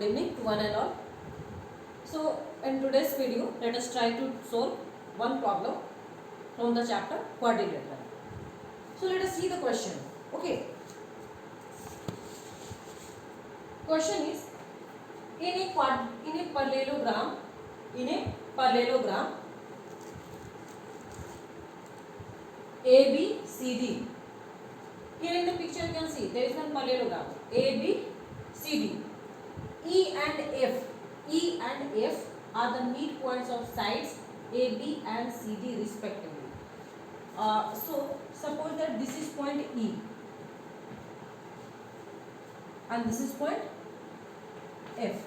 Good evening to one and all. So in today's video, let us try to solve one problem from the chapter quadrilateral. So let us see the question. Okay. Question is in a parallelogram ABCD. Here in the picture you can see there is one parallelogram ABCD. E and F are the midpoints of sides AB and CD respectively. So suppose that this is point E and this is point F.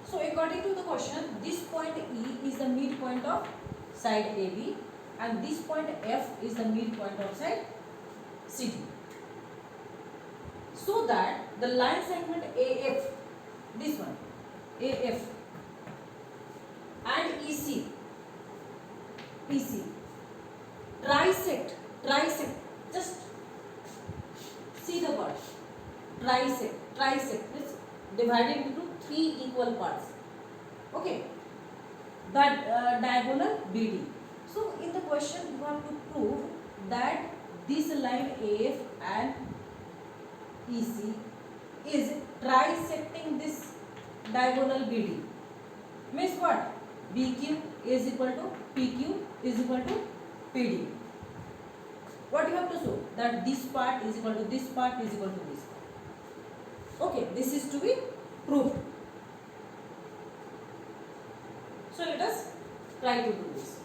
So according to the question, this point E is the midpoint of side AB and this point F is the midpoint of side CD. So that the line segment AF, this one, AF and EC, trisect, just see the word, trisect is divided into three equal parts, okay, that diagonal BD. So in the question you have to prove that this line AF and EC is trisecting this diagonal BD. Means what? BQ is equal to PQ is equal to PD. What you have to show? That this part is equal to this part is equal to this part. Okay, this is to be proved. So let us try to do this.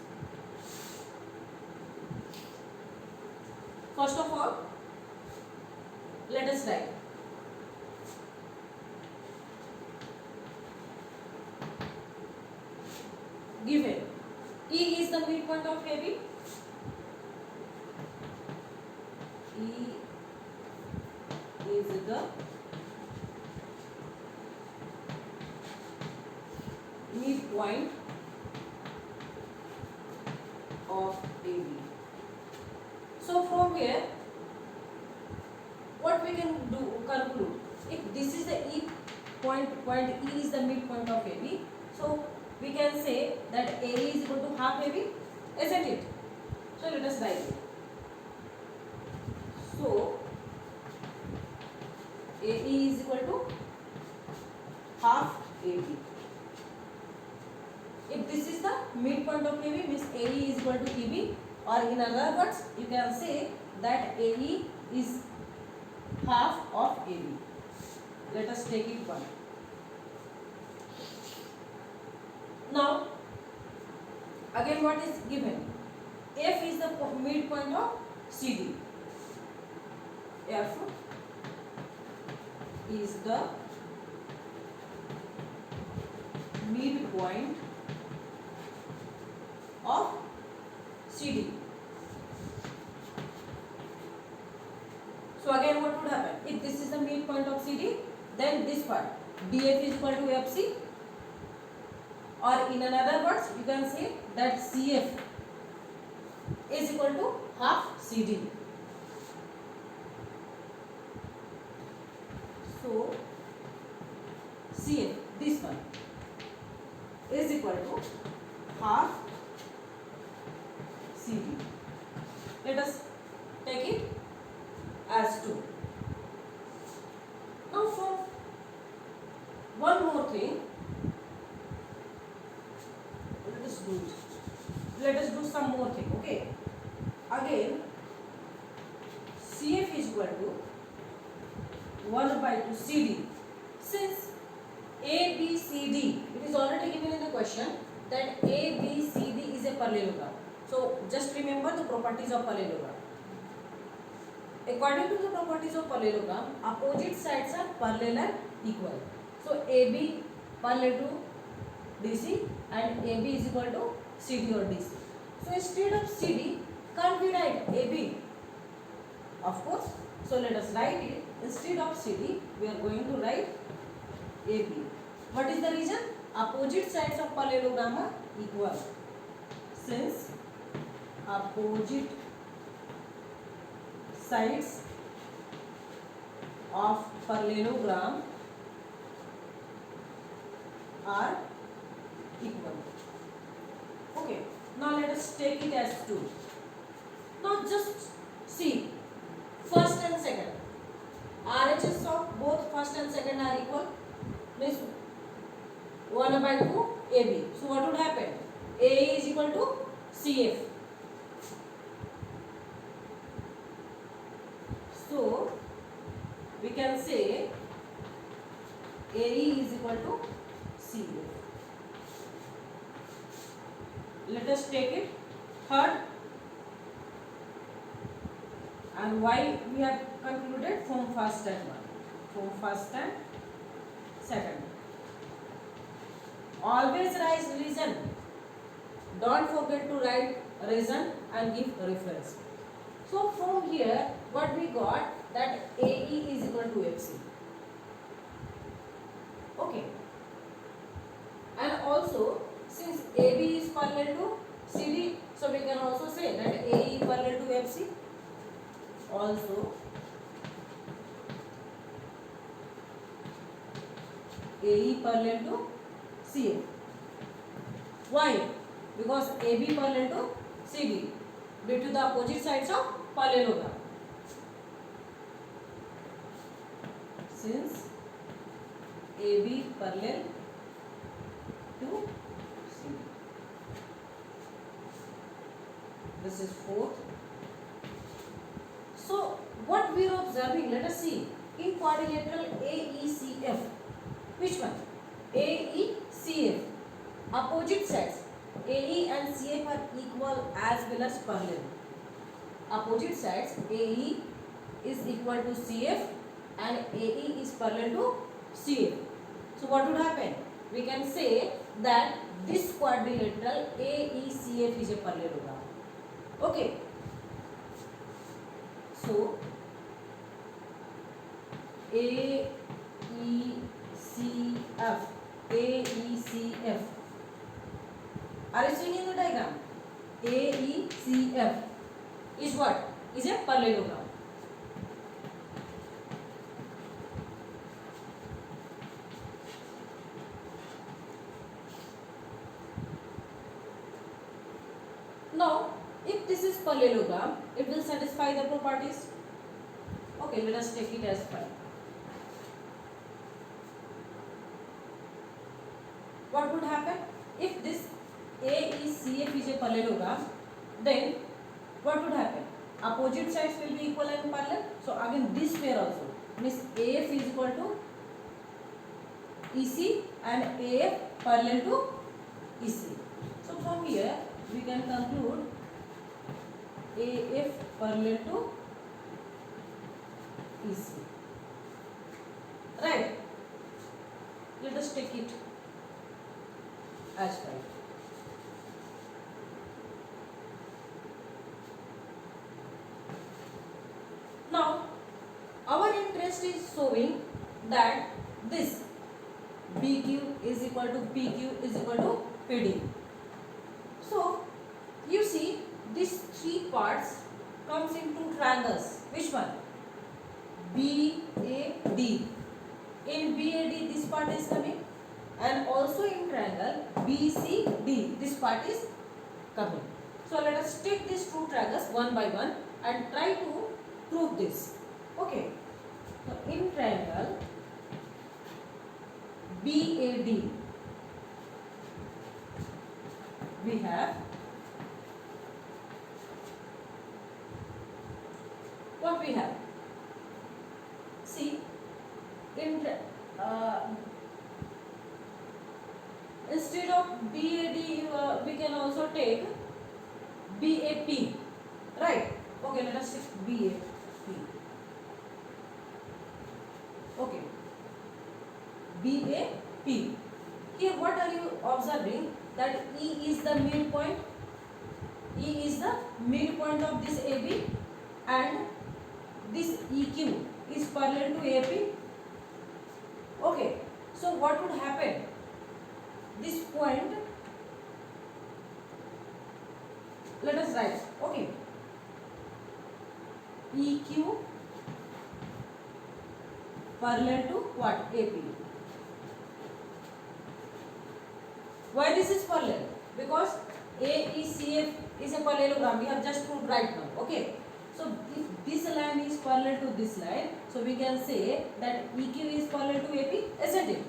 First of all, let us write. Given E is the midpoint of AB, E is the midpoint of AB. So from here, what we can do conclude? If this is the E point E is the midpoint of AB, so we can say that AE is equal to half AB, isn't it? So let us write it. So AE is equal to half AB. If this is the midpoint of AB, means AE is equal to EB, or in other words, you can say that AE is half of AB. Let us take it one. Now, again what is given? F is the midpoint of CD. F is the midpoint of CD. So again what would happen? If this is the midpoint of CD, then this part BF is equal to FC, or in another words you can say that CF is equal to half CD. So CF, this one, is equal to half CD. Let us take it as 2. Now for one more thing, let us do some more thing, okay. Again CF is equal to 1 by 2 CD. Since ABCD, it is already given in the question that ABCD is a parallelogram. So just remember the properties of parallelogram. According to the properties of parallelogram, opposite sides are parallel and equal. So AB parallel to DC and AB is equal to CD or DC. So instead of CD, can't we write AB? Of course. So let us write it. Instead of CD, we are going to write AB. What is the reason? Opposite sides of parallelogram are equal. Since opposite sides of parallelogram are equal. Okay, now let us take it as 2. Now just see, first and second, RHS of both first and second are equal, means 1 by 2 AB. So what would happen? AE is equal to CF. So we can say AE is equal to CF. Let us take it third, and why we have concluded from first and one, from first and second. Always write reason. Don't forget to write reason and give reference. So from here, what we got, that AE is equal to FC. Okay. And also, since AB is parallel to CD, so we can also say that AE parallel to FC. Also, AE parallel to CF. Why? Because AB parallel to CD, due to the opposite sides of parallelogram. Since AB parallel to CD. This is fourth. So what we are observing, let us see, in quadrilateral AECF, which one? AECF, opposite sides AE and CF are equal as well as parallel. Opposite sides AE is equal to CF and AE is parallel to CF. So what would happen? We can say that this quadrilateral AECF is a parallelogram. Okay. So AECF are you seeing in the diagram? AECF is what? Is a parallelogram. Now, if this is parallelogram, it will satisfy the properties. Okay, let us take it as 5. What would happen? If this AECF is a parallelogram, then what would happen? Opposite sides will be equal and parallel. So again this pair also, means AF is equal to EC and AF parallel to EC. So from here we can conclude AF parallel to EC. Right? Let us take it as 5. Now, our interest is showing that this BQ is equal to PQ is equal to PD. So, you see these 3 parts comes into triangles. Which one? BAD. In BAD this part is coming, and also in triangle BCD this part is coming. So let us take these 2 triangles one by one and try to prove this. Okay. So in triangle BAD we have what we have. See, in instead of BAD we can also take BAP, right? Okay, let us take BAP. Okay, BAP. Here what are you observing? That E is the midpoint. E is the midpoint of this AB, and this EQ is parallel to AP. Okay, so what would happen? This point, let us write. Okay, EQ parallel to what? AP. Why this is parallel? Because AECF is a parallelogram. We have just proved right now. Okay. So if this line is parallel to this line, so we can say that EQ is parallel to AP, isn't it?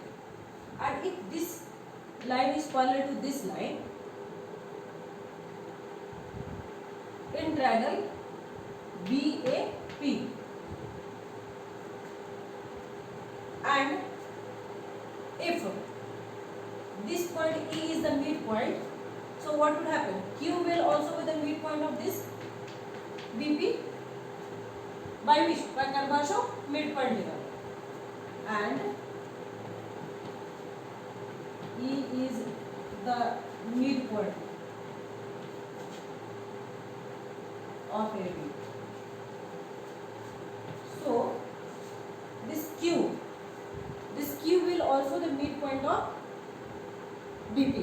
And if this line is parallel to this line, in triangle BAP, and if this point E is the midpoint, so what would happen? Q will also be the midpoint of this BP by which? By conversion of midpoint theorem. And E is the midpoint of AB. So this Q will also the midpoint of BP.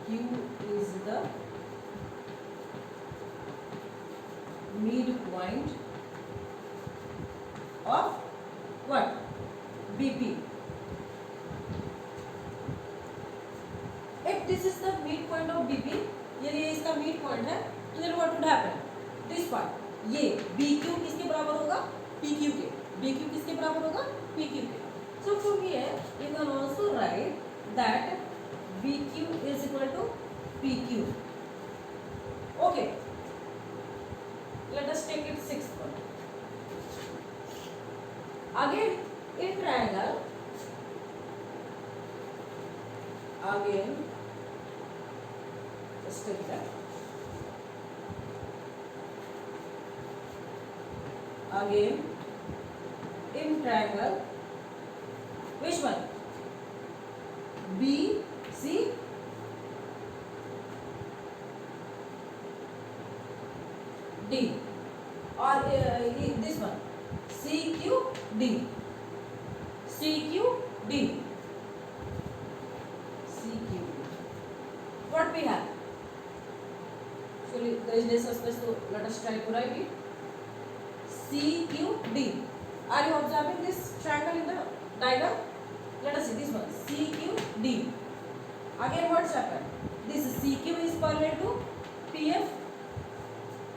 Q is the midpoint of what? BP. If this is the midpoint of BP, यदि ये इसका midpoint है, तो then what would happen? This part, ये BQ किसके बराबर होगा? PQ के. BQ किसके बराबर होगा? PQ के. So from here you can also write that BQ is equal to PQ. Okay. Let us take it sixth one. Again in triangle, again just take that. Again in triangle, which one? B, C, D, or this one, C, Q, D, C, Q, D, C, Q, D. What we have? Actually, there is less space, so let us try to write it. C, Q, D. Are you observing this triangle in the diagram? Let us see this one, C, Q, D. Again, what's happened? This CQ is parallel to PF.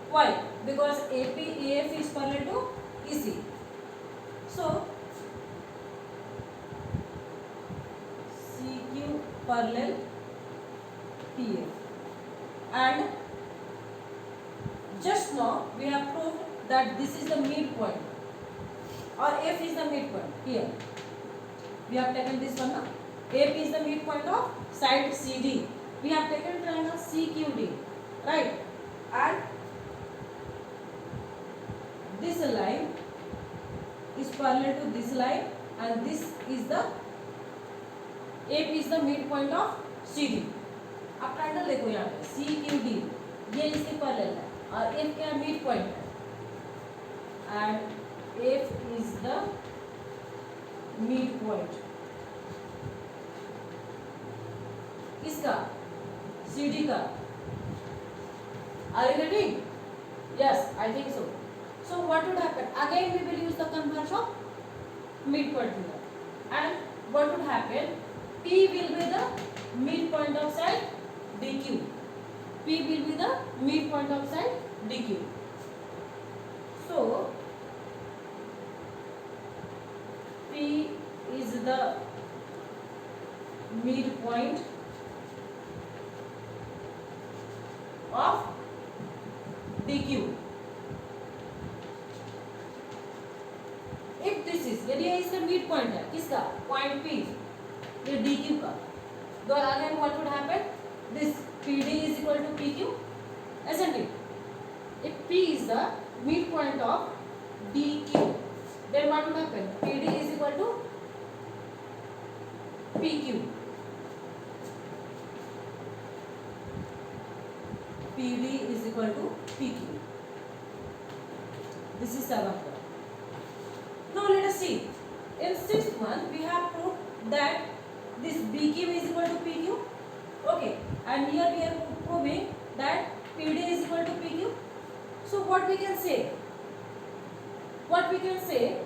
Why? Because AP, AF is parallel to EC. So, CQ parallel PF. And just now we have proved that this is the midpoint, or F is the midpoint here. We have taken this one now. AP is the midpoint of side CD. We have taken triangle CQD, right? And this line is parallel to this line, and this is the AP is the midpoint of CD. अब triangle देखो यहाँ पे CQD, ये इसके parallel है और F क्या midpoint है, and F is the midpoint किसका? CD का. Are you getting? Yes, I think so. So what would happen? Again we will use the conversion of midpoint here. And what would happen? P will be the midpoint of side DQ. P will be the midpoint of side DQ. So P is the midpoint of DQ. If this is, यदि ये इसका midpoint है, किसका? Point P, ये DQ का. So again what would happen? This PD is equal to PQ, isn't it? If P is the midpoint of DQ, then what would happen? PD is equal to PQ. PD is equal to PQ. This is 7th one. Now let us see. In 6th one, we have proved that this BQ is equal to PQ. Okay. And here we are proving that PD is equal to PQ. So what we can say? What we can say